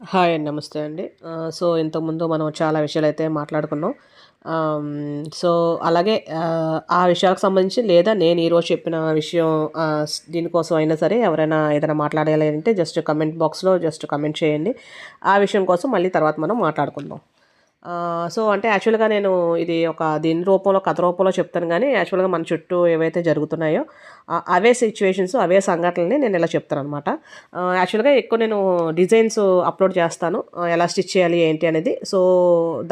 Hi అండి. నమస్తే అండి. సో, ఇంతకుముందు మనం చాలా విషయాలైతే మాట్లాడుకున్నాం. సో, అలాగే ఆ విషయాలకు సంబంధించి లేదా నేను ఈరోజు చెప్పిన విషయం దీనికోసం అయినా సరే ఎవరైనా ఏదైనా మాట్లాడాలి అంటే జస్ట్ కమెంట్ బాక్స్‌లో జస్ట్ కమెంట్ చేయండి. ఆ విషయం కోసం మళ్ళీ తర్వాత మనం మాట్లాడుకుందాం. సో, అంటే యాక్చువల్‌గా నేను ఇది ఒక దీని రూపంలో, కథ రూపంలో చెప్తాను గానీ, యాక్చువల్‌గా మన చుట్టూ ఏవైతే జరుగుతున్నాయో అవే సిట్యుయేషన్స్, అవే సంఘటనలని నేను ఇలా చెప్తాననమాట. యాక్చువల్‌గా ఎక్కువ నేను డిజైన్స్ అప్‌లోడ్ చేస్తాను. ఎలా స్టిచ్ చేయాలి ఏంటి అనేది. సో,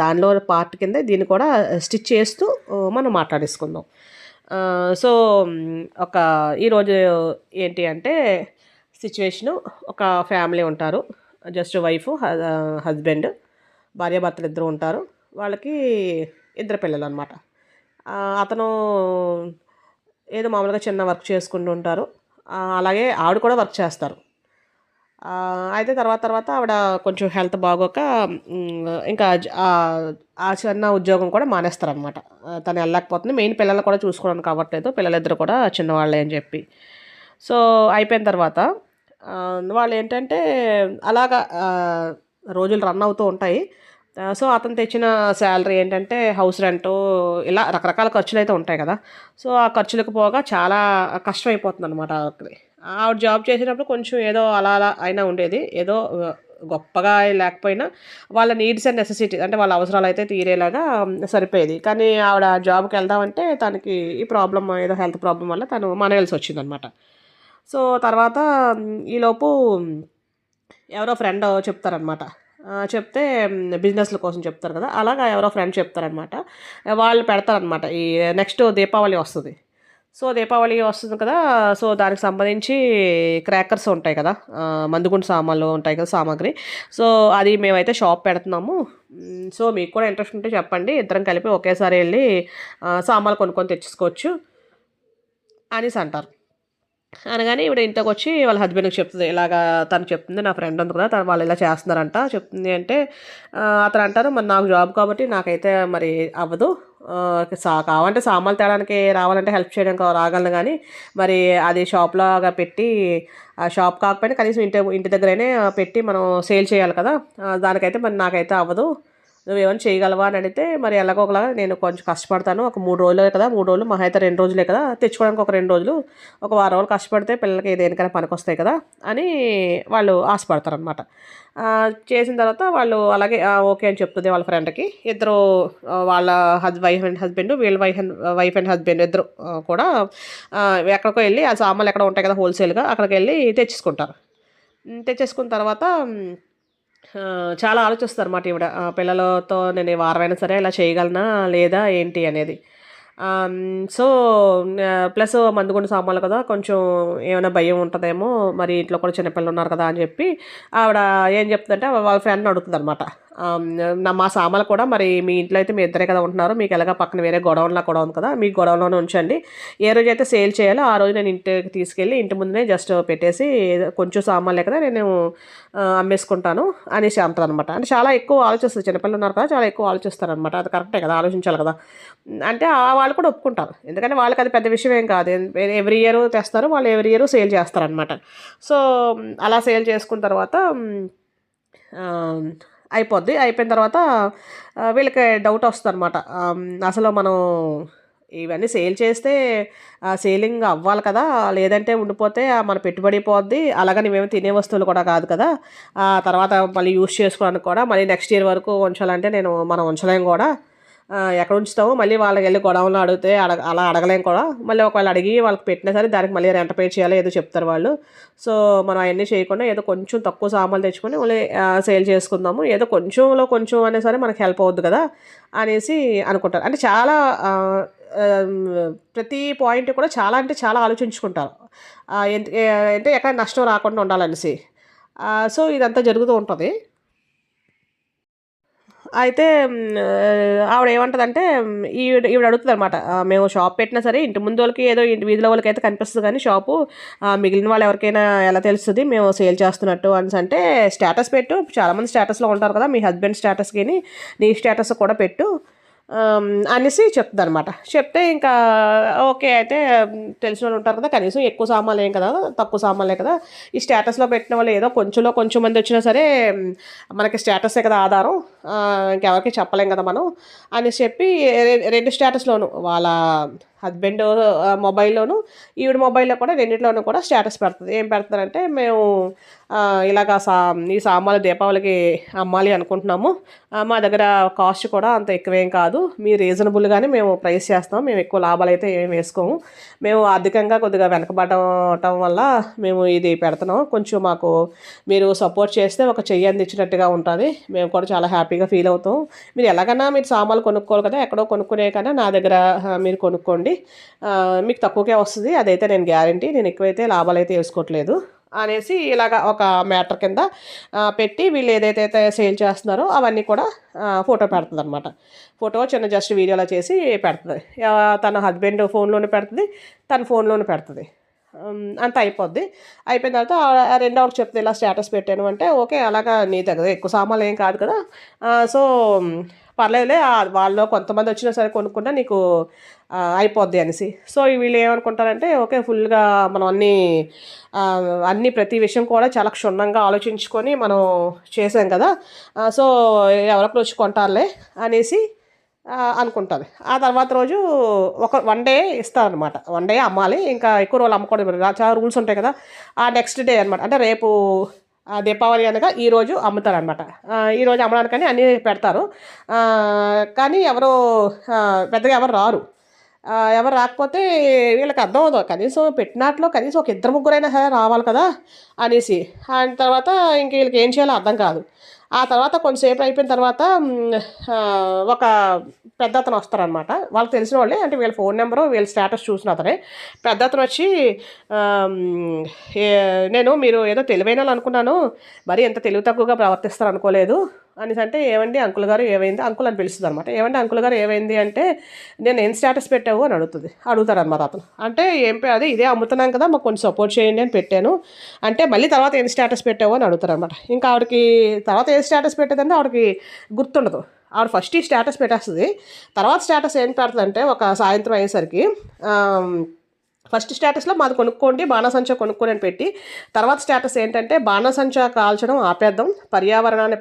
దానిలో పార్ట్ కిందే దీన్ని కూడా స్టిచ్ చేస్తూ మనం మాట్లాడేసుకుందాం. సో, ఒక ఈరోజు ఏంటి అంటే సిట్యుయేషను, ఒక ఫ్యామిలీ ఉంటారు. జస్ట్ వైఫు, హస్బెండ్, భార్యాభర్తలిద్దరూ ఉంటారు. వాళ్ళకి ఇద్దరు పిల్లలనమాట. అతను ఏదో మామూలుగా చిన్న వర్క్ చేసుకుంటూ ఉంటారు. అలాగే ఆవిడ కూడా వర్క్ చేస్తారు. అయితే తర్వాత తర్వాత ఆవిడ కొంచెం హెల్త్ బాగోక ఇంకా ఆ చిన్న ఉద్యోగం కూడా మానేస్తారనమాట. తను ఎళ్ళలేకపోతుంది. మెయిన్ పిల్లల్ని కూడా చూసుకోవడానికి అవ్వట్లేదు. పిల్లలిద్దరూ కూడా చిన్నవాళ్ళే అని చెప్పి. సో, అయిపోయిన తర్వాత వాళ్ళేంటంటే అలాగా రోజులు రన్ అవుతూ ఉంటాయి. సో, అతను తెచ్చిన శాలరీ ఏంటంటే హౌస్ రెంటు ఇలా రకరకాల ఖర్చులైతే ఉంటాయి కదా! సో, ఆ ఖర్చులకు పోగా చాలా కష్టమైపోతుందనమాట ఆవిడకి. ఆవిడ జాబ్ చేసేటప్పుడు కొంచెం ఏదో అలా అలా అయినా ఉండేది. ఏదో గొప్పగా లేకపోయినా వాళ్ళ నీడ్స్ అండ్ నెసెసిటీ అంటే వాళ్ళ అవసరాలైతే తీరేలాగా సరిపోయేది. కానీ ఆవిడ జాబ్‌కెళ్దామంటే తనకి ఈ ప్రాబ్లమ్ ఏదో హెల్త్ ప్రాబ్లమ్ వల్ల తను మానేయాల్సొచ్చిందనమాట. సో, తర్వాత ఈలోపు ఎవరో ఫ్రెండ్ చెప్తారనమాట. చెప్తే బిజినెస్‌ల కోసం చెప్తారు కదా! అలాగా ఎవరో ఫ్రెండ్ చెప్తారనమాట. వాళ్ళు పెడతారనమాట. ఈ నెక్స్ట్ దీపావళి వస్తది. సో, దీపావళి వస్తుంది కదా! సో, దానికి సంబంధించి క్రాకర్స్ ఉంటాయి కదా! మందుగుండు సామాన్లు ఉంటాయి కదా! సామాగ్రి. సో, అది మేమైతే షాప్ పెడుతున్నాము. సో, మీకు కూడా ఇంట్రెస్ట్ ఉంటే చెప్పండి. ఇద్దరం కలిపి ఒకేసారి ఎళ్లి సామాన్లు కొనుక్కొని తెచ్చేసుకోవచ్చు అనేసంటారు. అనగానే ఈవిడ ఇంట్లోకొచ్చి వాళ్ళ హస్బెండ్‌కి చెప్తది. ఇలాగా తను చెప్తుంది. నా ఫ్రెండ్ ఉంది కదా! తను వాళ్ళు ఇలా చేస్తున్నారంట చెప్తుంది అంటే అతను అంటారు, "మరి నాకు జాబ్ కాబట్టి నాకైతే మరి అవ్వదు. కావాలంటే సామాన్లు తేడానికి రావాలంటే హెల్ప్ చేయడానికి రాగలను గానీ, మరి అది షాప్‌లాగా పెట్టి షాప్ కాకపోయినా కనీసం ఇంటి దగ్గరైనా పెట్టి మనం సేల్ చేయాలి కదా! దానికైతే మరి నాకైతే అవ్వదు. నువ్వేమైనా చేయగలవా అని అడిగితే, మరి ఎలాగో ఒకలాగా నేను కొంచెం కష్టపడతాను. ఒక 3 రోజులే కదా! 3 రోజులు మహా అయితే 2 రోజులే కదా! తెచ్చుకోవడానికి ఒక 2 రోజులు, ఒక వారం రోజులు కష్టపడితే పిల్లలకి దేనికైనా పనికొస్తాయి కదా! అని వాళ్ళు ఆశపడతారనమాట. చేసిన తర్వాత వాళ్ళు అలాగే ఓకే అని చెప్తుంది వాళ్ళ ఫ్రెండ్‌కి. ఇద్దరు వాళ్ళ వైఫ్ అండ్ హస్బెండ్, వీళ్ళ వైఫ్ అండ్ హస్బెండ్ ఇద్దరు కూడా ఎక్కడికో ఎళ్లి ఆ సామాన్లు ఎక్కడో ఉంటాయి కదా! హోల్‌సేల్‌గా అక్కడికెళ్ళి తెచ్చేసుకుంటారు. తెచ్చేసుకున్న తర్వాత చాలా ఆలోచిస్తారన్నమాట ఈవిడ. పిల్లలతో నేను ఈ వారమైనా సరే ఇలా చేయగలనా? లేదా? ఏంటి? అనేది. సో, ప్లస్ మందుగుండు సామాన్లు కదా! కొంచెం ఏమైనా భయం ఉంటదేమో! మరి ఇంట్లో కూడా చిన్న పిల్లలున్నారు కదా! అని చెప్పి ఆవిడ ఏం చెప్తుందంటే వాళ్ళ ఫ్రెండ్‌ని అడుగుతదనమాట. మా సామాన్లు కూడా మరి మీ ఇంట్లో అయితే మీ ఇద్దరే కదా ఉంటున్నారు. మీకు ఎలాగో పక్కన వేరే గోడౌన్‌లా కూడా ఉంది కదా! మీ గోడౌన్‌లోనే ఉంచండి. ఏ రోజైతే సేల్ చేయాలో ఆ రోజు నేను ఇంటికి తీసుకెళ్ళి ఇంటి ముందునే జస్ట్ పెట్టేసి కొంచెం సామాన్లే కదా! నేను అమ్మేసుకుంటాను అనేసి అంటదనమాట. అంటే చాలా ఎక్కువ ఆలోచిస్తది. చిన్నపిల్లలు ఉన్నారు కదా! చాలా ఎక్కువ ఆలోచిస్తారనమాట. అది కరెక్టే కదా! ఆలోచించాలి కదా! అంటే వాళ్ళు కూడా ఒప్పుకుంటారు. ఎందుకంటే వాళ్ళకి అది పెద్ద విషయం ఏం కాదు. ఎవ్రీ ఇయర్ తెస్తారు. వాళ్ళు ఎవ్రీ ఇయర్ సేల్ చేస్తారనమాట. సో, అలా సేల్ చేసుకున్న తర్వాత ఆహ్, అయిపోద్ది. అయిపోయిన తర్వాత వీళ్ళకి డౌట్ వస్తదనమాట. అసలు మనం ఇవన్నీ సేల్ చేస్తే సేలింగ్ అవ్వాలి కదా! లేదంటే ఉండిపోతే మన పెట్టుబడి పోద్ది. అలాగని నువ్వేమో తినే వస్తువులు కూడా కాదు కదా! తర్వాత మళ్ళీ యూజ్ చేసుకోవడానికి కూడా మళ్ళీ నెక్స్ట్ ఇయర్ వరకు ఉంచాలంటే మనం ఉంచలేం గూడా. ఎక్కడ ఉంచుతాము? మళ్ళీ వాళ్ళకెళ్ళి గోడౌన్‌లో అడిగితే అలా అడగలేం కూడా. మళ్ళీ ఒకవేళ అడిగి వాళ్ళకి పెట్టినా సరే దానికి మళ్ళీ రెంట్ పే చేయాలో ఏదో చెప్తారు వాళ్ళు. సో, మనం అయన్నీ చేయకుండా ఏదో కొంచెం తక్కువ సామాన్లు తెచ్చుకొని ఓన్లీ సేల్ చేసుకుందాము. ఏదో కొంచెంలో కొంచెం అయినా సరే మనకు హెల్ప్ అవుద్ది కదా! అనేసి అనుకుంటారు. అంటే చాలా ఆహ్, ఆహ్, ప్రతి పాయింట్ కూడా చాలా అంటే చాలా ఆలోచించుకుంటారు. అంటే ఎక్కడ నష్టం రాకుండా ఉండాలనేసి. సో, ఇదంతా జరుగుతూ ఉంటది. అయితే ఆవిడేమంటదంటే ఈవిడ అడుగుతదనమాట. మేము షాప్ పెట్టినా సరే ఇంటి ముందోళ్ళకి ఏదో ఇంటి వీధిలో వాళ్ళకైతే కనిపిస్తది గానీ షాపు మిగిలిన వాళ్ళు ఎవరికైనా ఎలా తెలుస్తది మేము సేల్ చేస్తున్నట్టు అనేసంటే స్టేటస్ పెట్టు. చాలామంది స్టేటస్‌లో ఉంటారు కదా! మీ హస్బెండ్ స్టేటస్‌కిని నీ స్టేటస్ కూడా పెట్టు. అనేసి చెప్తుందనమాట. చెప్తే ఇంకా ఓకే. అయితే తెలిసిన వాళ్ళు ఉంటారు కదా! కనీసం ఎక్కువ సామాన్లేం కదా! తక్కువ సామాన్లే కదా! ఈ స్టేటస్‌లో పెట్టిన వాళ్ళు ఏదో కొంచెంలో కొంచెం మందొచ్చినా సరే మనకి స్టేటసే కదా ఆధారం. ఇంకెవరికీ చెప్పలేం కదా మనం అనేసి చెప్పి 2 స్టేటస్‌లోను వాళ్ళ హస్బెండ్ మొబైల్‌లోను, ఈవిడ మొబైల్‌లో కూడా రెండిట్లోనూ కూడా స్టేటస్ పెడతది. ఏం పెడతదంటే, మేము ఇలాగ ఈ సామాన్లు దీపావళికి అమ్మాలి అనుకుంటున్నాము. మా దగ్గర కాస్ట్ కూడా అంత ఎక్కువేం కాదు. మీరు రీజనబుల్‌గానే మేము ప్రైస్ చేస్తాం. మేము ఎక్కువ లాభాలైతే ఏమి వేసుకోము. మేము ఆర్థికంగా కొద్దిగా వెనకబడటం వల్ల మేము ఇది పెడుతున్నాం. కొంచెం మాకు మీరు సపోర్ట్ చేస్తే ఒక చెయ్యి అందించినట్టుగా ఉంటది. మేము కూడా చాలా హ్యాపీగా ఫీల్ అవుతాం. మీరు ఎలాగన్నా మీరు సామాన్లు కొనుక్కోవాలి కదా! ఎక్కడో కొనుక్కునే కన్నా నా దగ్గర మీరు కొనుక్కోండి. మీకు తక్కువకే వస్తది. అదైతే నేను గ్యారంటీ. నేను ఎక్కువైతే లాభాలైతే వేసుకోవట్లేదు అనేసి ఇలాగ ఒక మ్యాటర్ కింద పెట్టి వీళ్ళు ఏదైతే సేల్ చేస్తున్నారో అవన్నీ కూడా ఫోటో పెడుతుందనమాట. ఫోటో చిన్న జస్ట్ వీడియోలా చేసి పెడుతది. తన హస్బెండ్ ఫోన్‌లోనే పెడుతది. తన ఫోన్‌లోనే పెడుతది. అంతా అయిపోద్ది. అయిపోయిన తర్వాత రెండో ఆవిడకి చెప్తే ఇలా స్టేటస్ పెట్టాను అంటే, ఓకే. అలాగా నీ దగ్గర ఎక్కువ సామాన్లు ఏం కాదు కదా! సో, పర్లేదులే వాళ్ళలో కొంతమందొచ్చినా సరే కొనుక్కున్నా నీకు అయిపోద్ది అనేసి. సో, వీళ్ళు ఏమనుకుంటారంటే, ఓకే. ఫుల్‌గా మనం అన్నీ ప్రతి విషయం కూడా చాలా క్షుణ్ణంగా ఆలోచించుకొని మనం చేసాం కదా! సో, ఎవరొకరు వచ్చి కొంటారులే అనేసి అనుకుంటది. ఆ తర్వాత రోజు వన్ డే ఇస్తారనమాట. వన్ డే అమ్మాలి. ఇంకా ఎక్కువ రోజులు అమ్మకూడదు. చాలా రూల్స్ ఉంటాయి కదా! ఆ నెక్స్ట్ డే అనమాట. అంటే రేపు దీపావళి అనగా ఈరోజు అమ్ముతారనమాట. ఈరోజు అమ్మడానికని అన్నీ పెడతారు. కానీ పెద్దగా ఎవరు రారు. ఎవరు రాకపోతే వీళ్ళకి అర్థమవ్వదు. కనీసం పెట్టినాట్లో కనీసం ఒక ఇద్దరు ముగ్గురైనా సరే రావాలి కదా! అనేసి. తర్వాత ఇంక వీళ్ళకి ఏం చేయాలో అర్థం కాదు. ఆ తర్వాత కొంతసేపు అయిపోయిన తర్వాత ఒక పెద్దతను వస్తారనమాట. వాళ్ళకి తెలిసిన వాళ్ళే. అంటే వీళ్ళ ఫోన్ నెంబరు, వీళ్ళ స్టేటస్ చూసిన అతనే. పెద్దతను వచ్చి ఆహ్, హ్మ్, ఏ నేను మీరు ఏదో తెలివైనోళ్ళు అనుకున్నాను. మరీ ఇంత తెలివి తక్కువగా ప్రవర్తిస్తారు అనుకోలేదు అనేసంటే, ఏవండి అంకుల్ గారు ఏమైంది? అంకుల్ అని పిలుస్తదనమాట. ఏవండి అంకుల్ గారు ఏమైంది అంటే, ఏం స్టేటస్ పెట్టావు అని అడుగుతారనమాట అతను. అంటే అదే ఇదే అమ్ముతున్నాం కదా! మాకు కొంచెం సపోర్ట్ చేయండి అని పెట్టాను. అంటే మళ్ళీ తర్వాత ఏం స్టేటస్ పెట్టావు అని అడుగుతారనమాట. ఇంకా ఆవిడకి తర్వాత ఏ స్టేటస్ పెట్టేదంటే ఆవిడకి గుర్తుండదు. ఆవిడ ఫస్ట్ ఈ స్టేటస్ పెట్టేస్తది. తర్వాత స్టేటస్ ఏం పెడతదంటే ఒక సాయంత్రం అయ్యేసరికి ఫస్ట్ స్టేటస్‌లో మాది కొనుక్కోండి, బాణాసంచా కొనుక్కోండి అని పెట్టి, తర్వాత స్టేటస్ ఏంటంటే బాణాసంచా కాల్చడం ఆపేద్దాం, పర్యావరణాన్ని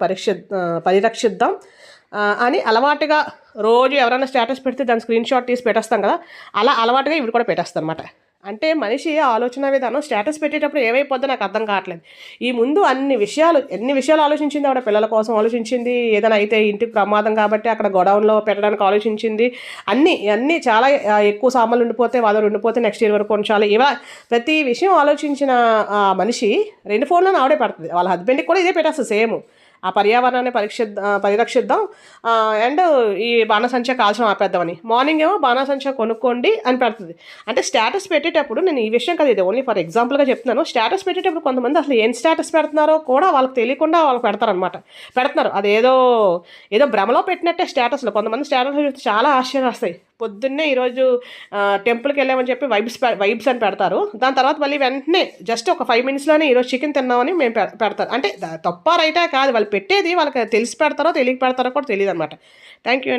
పరిరక్షిద్దాం అని అలవాటుగా రోజు ఎవరైనా స్టేటస్ పెడితే దాని స్క్రీన్ షాట్ తీసి పెట్టేస్తాం కదా! అలా అలవాటుగా ఇవి కూడా పెట్టేస్తదనమాట. అంటే మనిషి ఆలోచన విధానం స్టేటస్ పెట్టేటప్పుడు ఏమైపోద్దో నాకు అర్థం కావట్లేదు. ఈ ముందు ఎన్ని విషయాలు ఆలోచించింది ఆవిడ. పిల్లల కోసం ఆలోచించింది. ఏదైనా అయితే ఇంటికి ప్రమాదం కాబట్టి అక్కడ గోడౌన్‌లో పెట్టడానికి ఆలోచించింది. అన్నీ చాలా ఎక్కువ సామాన్లు ఉండిపోతే నెక్స్ట్ ఇయర్ వరకు ఉంచాలి. ప్రతి విషయం ఆలోచించిన మనిషి 2 ఫోన్‌లోను ఆవిడే పెడుతది. వాళ్ళ హస్బెండ్‌కి కూడా ఇదే పెట్టేస్తది సేమ్. ఆ పర్యావరణాన్ని పరిరక్షిద్దాం అండ్ ఈ బాణసంచా కాల్చడం ఆపేద్దామని. మార్నింగ్ ఏమో బాణసంచా కొనుక్కోండి అని పెడుతది. అంటే స్టేటస్ పెట్టేటప్పుడు నేను ఈ విషయం కాదు, ఇది ఓన్లీ ఫర్ ఎగ్జాంపుల్‌గా చెప్తున్నాను. స్టేటస్ పెట్టేటప్పుడు కొంతమంది అసలు ఏం స్టేటస్ పెడుతున్నారో కూడా వాళ్ళకి తెలియకుండా వాళ్ళు పెడుతున్నారు. ఏదో భ్రమలో పెట్టినట్టే స్టేటస్‌లో. కొంతమంది స్టేటస్‌లు చూస్తే చాలా ఆశ్చర్యమేస్తాయి. పొద్దున్నే ఈరోజు టెంపుల్‌కి వెళ్ళామని చెప్పి వైబ్స్ అని పెడతారు. దాని తర్వాత మళ్ళీ వెంటనే జస్ట్ ఒక 5 మినిట్స్‌లోనే ఈరోజు చికెన్ తిన్నామని మేము పెడతారు. అంటే తప్పా రైటా కాదు. వాళ్ళు పెట్టేది వాళ్ళకి తెలిసి పెడతారో తెలియక పెడతారో కూడా తెలీదనమాట. థ్యాంక్ యూ అండి.